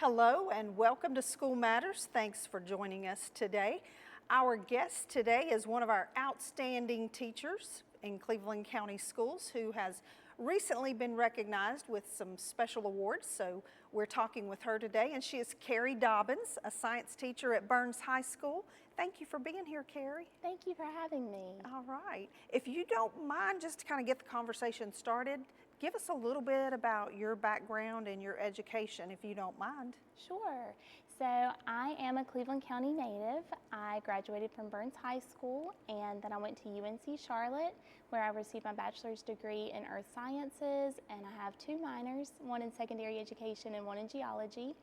Hello and welcome to School Matters. Thanks for joining us today. Our guest today is one of our outstanding teachers in Cleveland County Schools who has recently been recognized with some special awards. So we're talking with her today, and she is Carrie Dobbins, a science teacher at Burns High School. Thank you for being here, Carrie. Thank you for having me. All right. If you don't mind, just to kind of get the conversation started, give us a little bit about your background and your education, if you don't mind. Sure. So I am a Cleveland County native. I graduated from Burns High School, and then I went to UNC Charlotte, where I received my bachelor's degree in earth sciences, and I have two minors, one in secondary education and one in geology.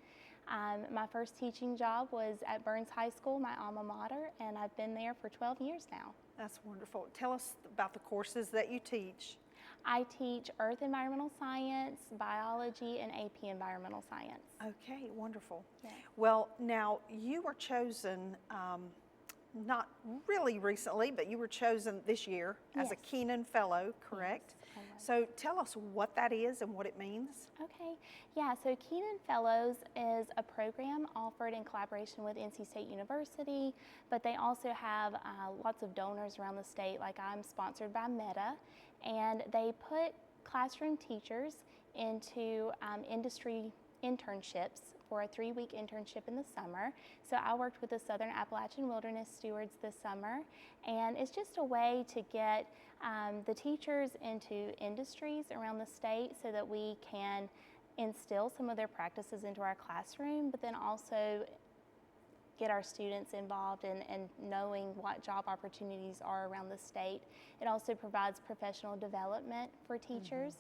My first teaching job was at Burns High School, my alma mater, and I've been there for 12 years now. That's wonderful. Tell us about the courses that you teach. I teach Earth Environmental Science, Biology, and AP Environmental Science. Okay, wonderful. Yeah. Well, now you were chosen, not really recently, but you were chosen this year as a Yes. Kenan Fellow, correct? Yes, I was. So tell us what that is and what it means. Okay, yeah, so Kenan Fellows is a program offered in collaboration with NC State University, but they also have lots of donors around the state, like I'm sponsored by Meta, and they put classroom teachers into industry internships for a 3-week internship in the summer. So I worked with the Southern Appalachian Wilderness Stewards this summer, and it's just a way to get the teachers into industries around the state so that we can instill some of their practices into our classroom, but then also get our students involved in knowing what job opportunities are around the state. It also provides professional development for teachers.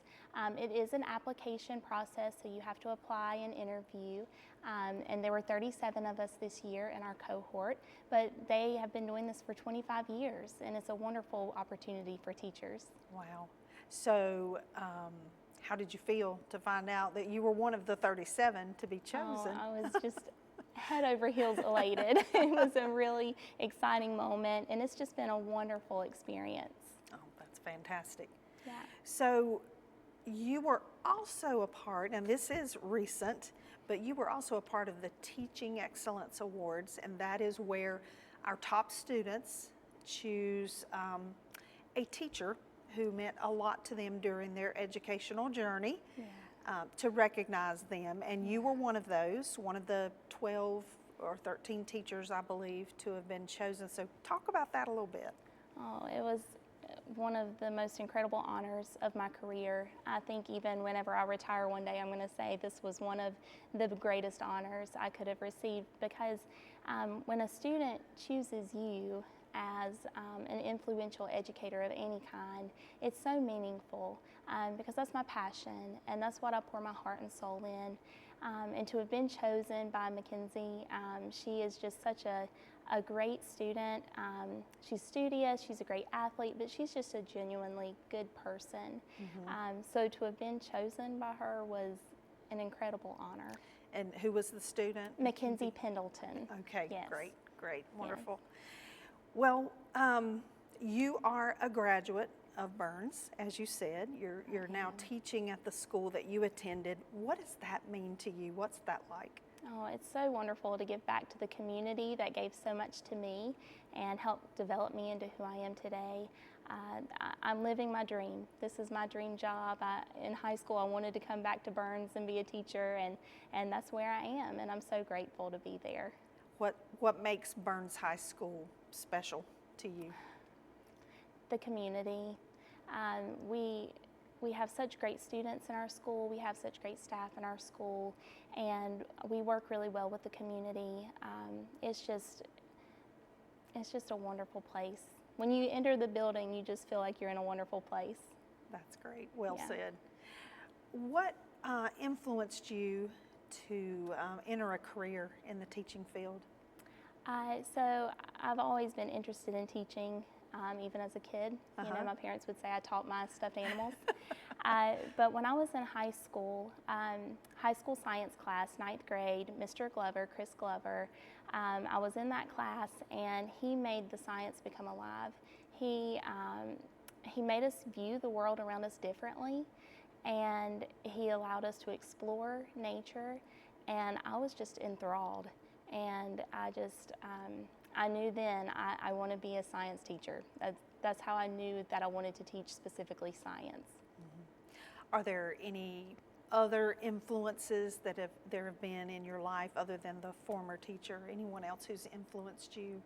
It is an application process, so you have to apply and interview. And there were 37 of us this year in our cohort, but they have been doing this for 25 years, and it's a wonderful opportunity for teachers. Wow. So how did you feel to find out that you were one of the 37 to be chosen? Oh, I was just head over heels elated. It was a really exciting moment, and it's just been a wonderful experience. Oh, that's fantastic. Yeah. So you were also a part, and this is recent, but you were also a part of the Teaching Excellence Awards, and that is where our top students choose a teacher who meant a lot to them during their educational journey. Yeah. To recognize them, and you were one of those, one of the 12 or 13 teachers, I believe, to have been chosen. So talk about that a little bit. Oh, it was one of the most incredible honors of my career. I think even whenever I retire one day, I'm going to say this was one of the greatest honors I could have received, because when a student chooses you as an influential educator of any kind, it's so meaningful because that's my passion and that's what I pour my heart and soul in. And to have been chosen by Mackenzie, she is just such a great student. She's studious, she's a great athlete, but she's just a genuinely good person. So to have been chosen by her was an incredible honor. And who was the student? Mackenzie Pendleton. Okay, yes. Great, wonderful. Well, you are a graduate of Burns, as you said. You're now teaching at the school that you attended. What does that mean to you? What's that like? Oh, it's so wonderful to give back to the community that gave so much to me and helped develop me into who I am today. I'm living my dream. This is my dream job. In high school, I wanted to come back to Burns and be a teacher, and that's where I am, and I'm so grateful to be there. What makes Burns High School special to you? The community. We have such great students in our school, we have such great staff in our school, and we work really well with the community. It's just a wonderful place. When you enter the building, you just feel like you're in a wonderful place. That's great. Well Yeah. said. What influenced you to enter a career in the teaching field? So I've always been interested in teaching, even as a kid. You know, my parents would say I taught my stuffed animals. But when I was in high school science class, 9th grade, Mr. Glover, Chris Glover, I was in that class, and he made the science become alive. He made us view the world around us differently, and he allowed us to explore nature and I was just enthralled. And I knew then I want to be a science teacher. That's how I knew that I wanted to teach specifically science. Are there any other influences that there have been in your life other than the former teacher? Anyone else who's influenced you?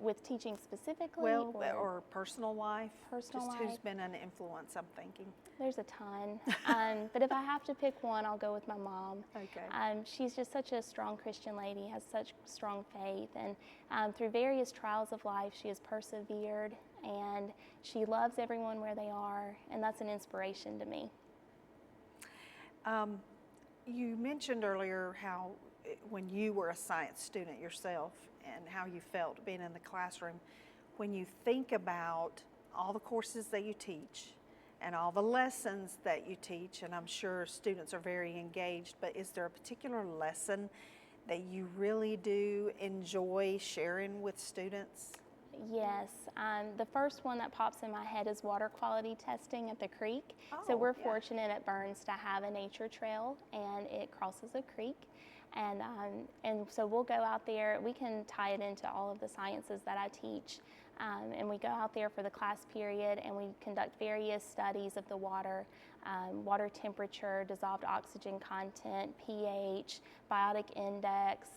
With teaching specifically? Well, or personal life? Personal Just life. who's been an influence, I'm thinking. There's a ton. But if I have to pick one, I'll go with my mom. Okay. She's just such a strong Christian lady, has such strong faith, and through various trials of life, she has persevered, and she loves everyone where they are, and that's an inspiration to me. You mentioned earlier how when you were a science student yourself and how you felt being in the classroom, when you think about all the courses that you teach and all the lessons that you teach, and I'm sure students are very engaged, but is there a particular lesson that you really do enjoy sharing with students? Yes, the first one that pops in my head is water quality testing at the creek. So Oh, we're yeah. fortunate at Burns to have a nature trail, and it crosses a creek. And so we'll go out there. We can tie it into all of the sciences that I teach. And we go out there for the class period, and we conduct various studies of the water, water temperature, dissolved oxygen content, pH, biotic index,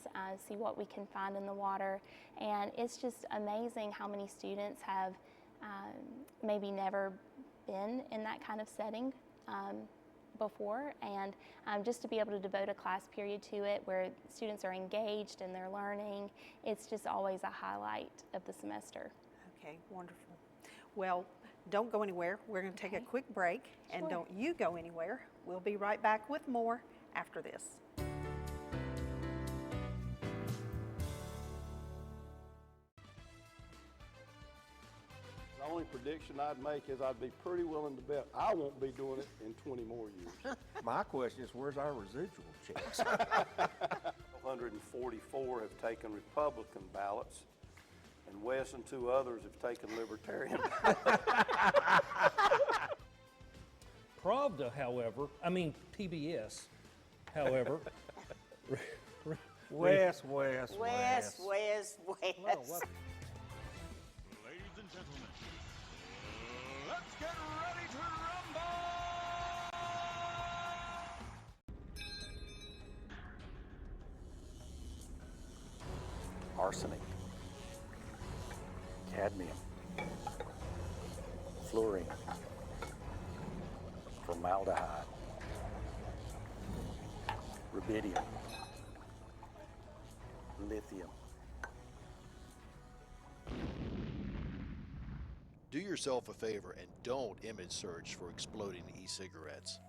see what we can find in the water. And it's just amazing how many students have maybe never been in that kind of setting before, and just to be able to devote a class period to it where students are engaged and they're learning, it's just always a highlight of the semester. Okay, wonderful. Well, don't go anywhere. We're going to take a Okay. quick break, and Sure. don't you go anywhere. We'll be right back with more after this. The only prediction I'd make is I'd be pretty willing to bet I won't be doing it in 20 more years. My question is, where's our residual checks? 144 have taken Republican ballots, and Wes and 2 others have taken Libertarian. Pravda, however, PBS, however. Wes. West. Ladies and gentlemen, let's get ready to rumble! Arsenic, cadmium, fluorine, formaldehyde, rubidium, lithium. Do yourself a favor and don't image search for exploding e-cigarettes.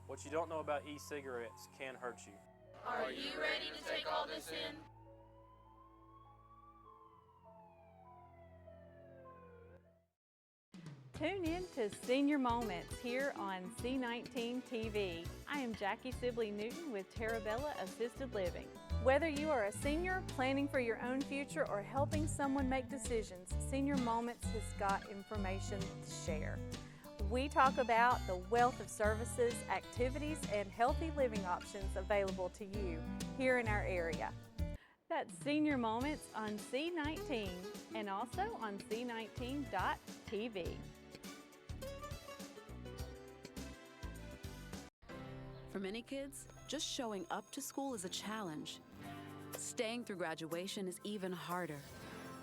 What you don't know about e-cigarettes can hurt you. Are you ready to take all this in? Tune in to Senior Moments here on C19 TV. I am Jackie Sibley Newton with Terabella Assisted Living. Whether you are a senior planning for your own future or helping someone make decisions, Senior Moments has got information to share. We talk about the wealth of services, activities, and healthy living options available to you here in our area. That's Senior Moments on C19 and also on C19.tv. For many kids, just showing up to school is a challenge. Staying through graduation is even harder.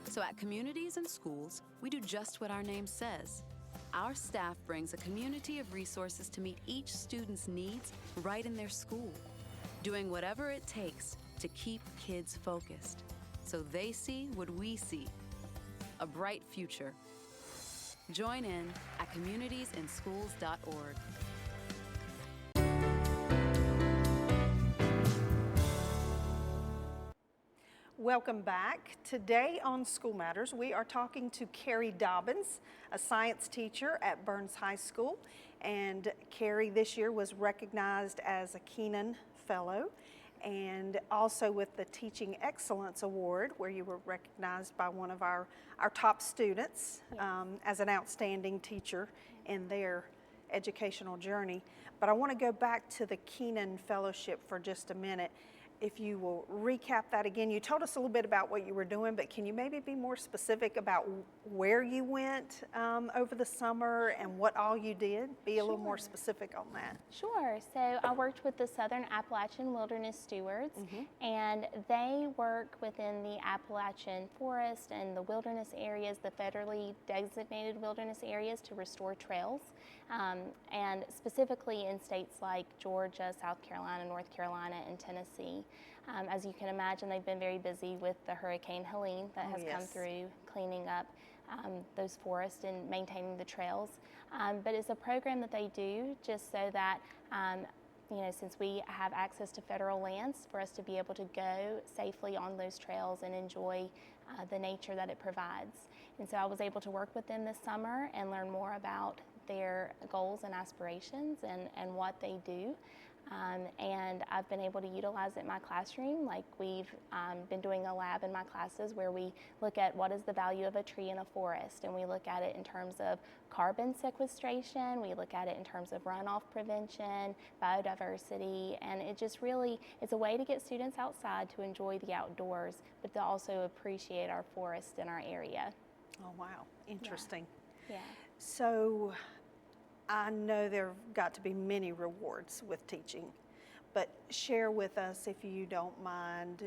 So at communities and schools, we do just what our name says. Our staff brings a community of resources to meet each student's needs right in their school, doing whatever it takes to keep kids focused, so they see what we see, a bright future. Join in at communitiesinschools.org. Welcome back. Today on School Matters, we are talking to Carrie Dobbins, a science teacher at Burns High School. And Carrie this year was recognized as a Keenan Fellow and also with the Teaching Excellence Award, where you were recognized by one of our top students as an outstanding teacher in their educational journey. But I want to go back to the Kenan Fellowship for just a minute. If you will recap that again. You told us a little bit about what you were doing, but can you maybe be more specific about where you went over the summer and what all you did? Be a little more specific on that. Sure. So I worked with the Southern Appalachian Wilderness Stewards, and they work within the Appalachian Forest and the wilderness areas, the federally designated wilderness areas, to restore trails, and specifically in states like Georgia, South Carolina, North Carolina, and Tennessee. As you can imagine, they've been very busy with the Hurricane Helene that has come through, cleaning up those forests and maintaining the trails. But it's a program that they do just so that, since we have access to federal lands, for us to be able to go safely on those trails and enjoy the nature that it provides. And so I was able to work with them this summer and learn more about their goals and aspirations and what they do. And I've been able to utilize it in my classroom. Like we've been doing a lab in my classes where we look at what is the value of a tree in a forest, and we look at it in terms of carbon sequestration, we look at it in terms of runoff prevention, biodiversity, and it just really, it's a way to get students outside to enjoy the outdoors, but to also appreciate our forests in our area. Oh, wow. Interesting. Yeah. So I know there have got to be many rewards with teaching, but share with us, if you don't mind,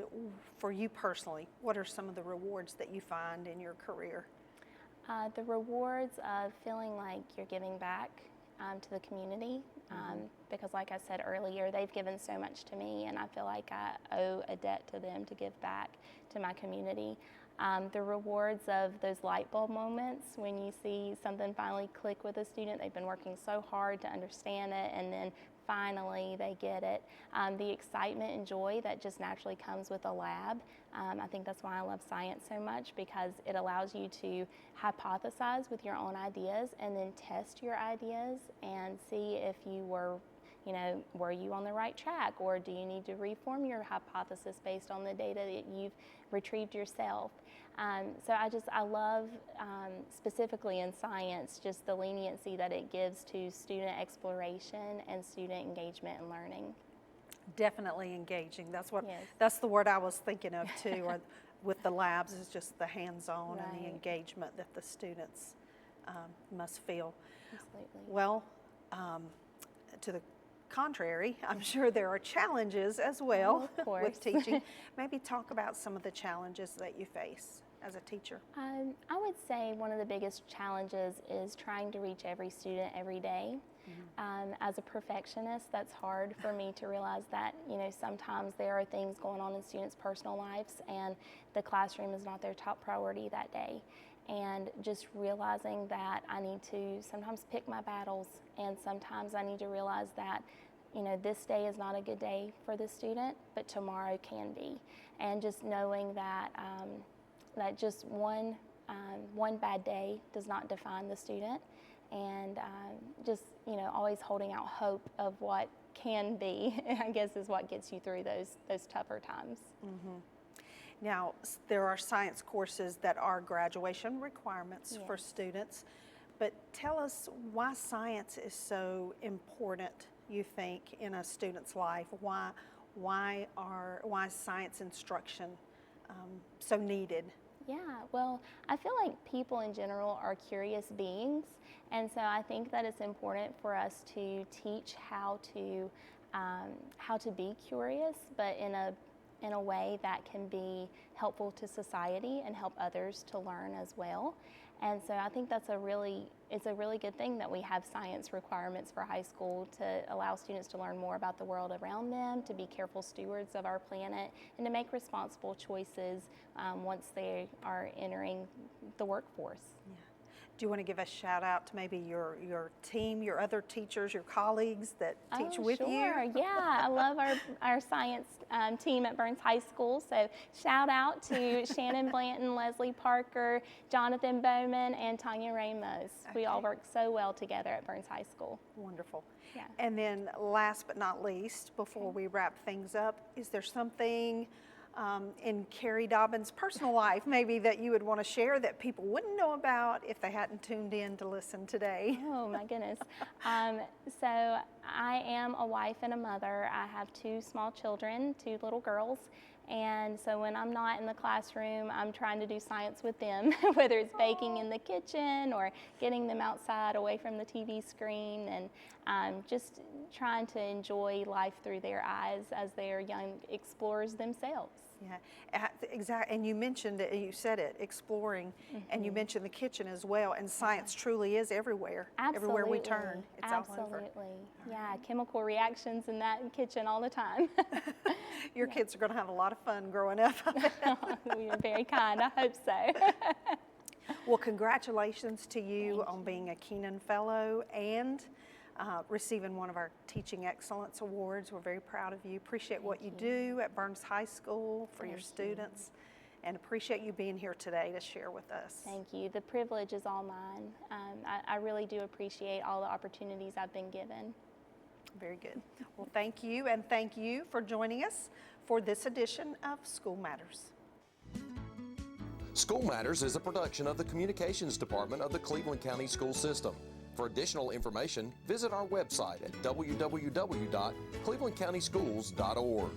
for you personally, what are some of the rewards that you find in your career? The rewards of feeling like you're giving back to the community, because like I said earlier, they've given so much to me, and I feel like I owe a debt to them to give back to my community. The rewards of those light bulb moments when you see something finally click with a student. They've been working so hard to understand it, and then finally they get it. The excitement and joy that just naturally comes with a lab. I think that's why I love science so much, because it allows you to hypothesize with your own ideas and then test your ideas and see if you were you on the right track, or do you need to reform your hypothesis based on the data that you've retrieved yourself? So I love, specifically in science, just the leniency that it gives to student exploration and student engagement and learning. Definitely engaging. That's the word I was thinking of too, or with the labs, is just the hands-on and the engagement that the students must feel. Absolutely. Well, to the contrary, I'm sure there are challenges as well with teaching. Maybe talk about some of the challenges that you face as a teacher. I would say one of the biggest challenges is trying to reach every student every day. As a perfectionist, that's hard for me to realize that, sometimes there are things going on in students' personal lives and the classroom is not their top priority that day. And just realizing that I need to sometimes pick my battles, and sometimes I need to realize that, this day is not a good day for the student, but tomorrow can be. And just knowing that that just one bad day does not define the student, and just always holding out hope of what can be, I guess, is what gets you through those tougher times. Now, there are science courses that are graduation requirements for students, but tell us why science is so important, you think, in a student's life. Why is science instruction so needed? Yeah, well, I feel like people in general are curious beings, and so I think that it's important for us to teach how to be curious, but in a way that can be helpful to society and help others to learn as well. And so I think it's a really good thing that we have science requirements for high school to allow students to learn more about the world around them, to be careful stewards of our planet, and to make responsible choices once they are entering the workforce. Yeah. Do you want to give a shout out to maybe your team, your other teachers, your colleagues that teach with you? Yeah, I love our science team at Burns High School. So shout out to Shannon Blanton, Leslie Parker, Jonathan Bowman, and Tanya Ramos. We all work so well together at Burns High School. Wonderful. Yeah. And then last but not least, before we wrap things up, is there something in Carrie Dobbins' personal life, maybe that you would want to share that people wouldn't know about if they hadn't tuned in to listen today? Oh my goodness. So I am a wife and a mother. I have 2 small children, 2 little girls. And so when I'm not in the classroom, I'm trying to do science with them, whether it's baking in the kitchen or getting them outside away from the TV screen, and just trying to enjoy life through their eyes as they are young explorers themselves. Yeah, exactly. And you mentioned it, you said it, exploring, and you mentioned the kitchen as well. And science truly is everywhere. Everywhere we turn, it's all over. Absolutely. Yeah, chemical reactions in that kitchen all the time. Your kids are going to have a lot of fun growing up. You're very kind. I hope so. Well, congratulations to you on being a Keenan Fellow and receiving one of our Teaching Excellence Awards. We're very proud of you. Appreciate what you do at Burns High School for your students, and appreciate you being here today to share with us. Thank you. The privilege is all mine. I really do appreciate all the opportunities I've been given. Very good. Well, thank you, and thank you for joining us for this edition of School Matters. School Matters is a production of the Communications Department of the Cleveland County School System. For additional information, visit our website at www.clevelandcountyschools.org.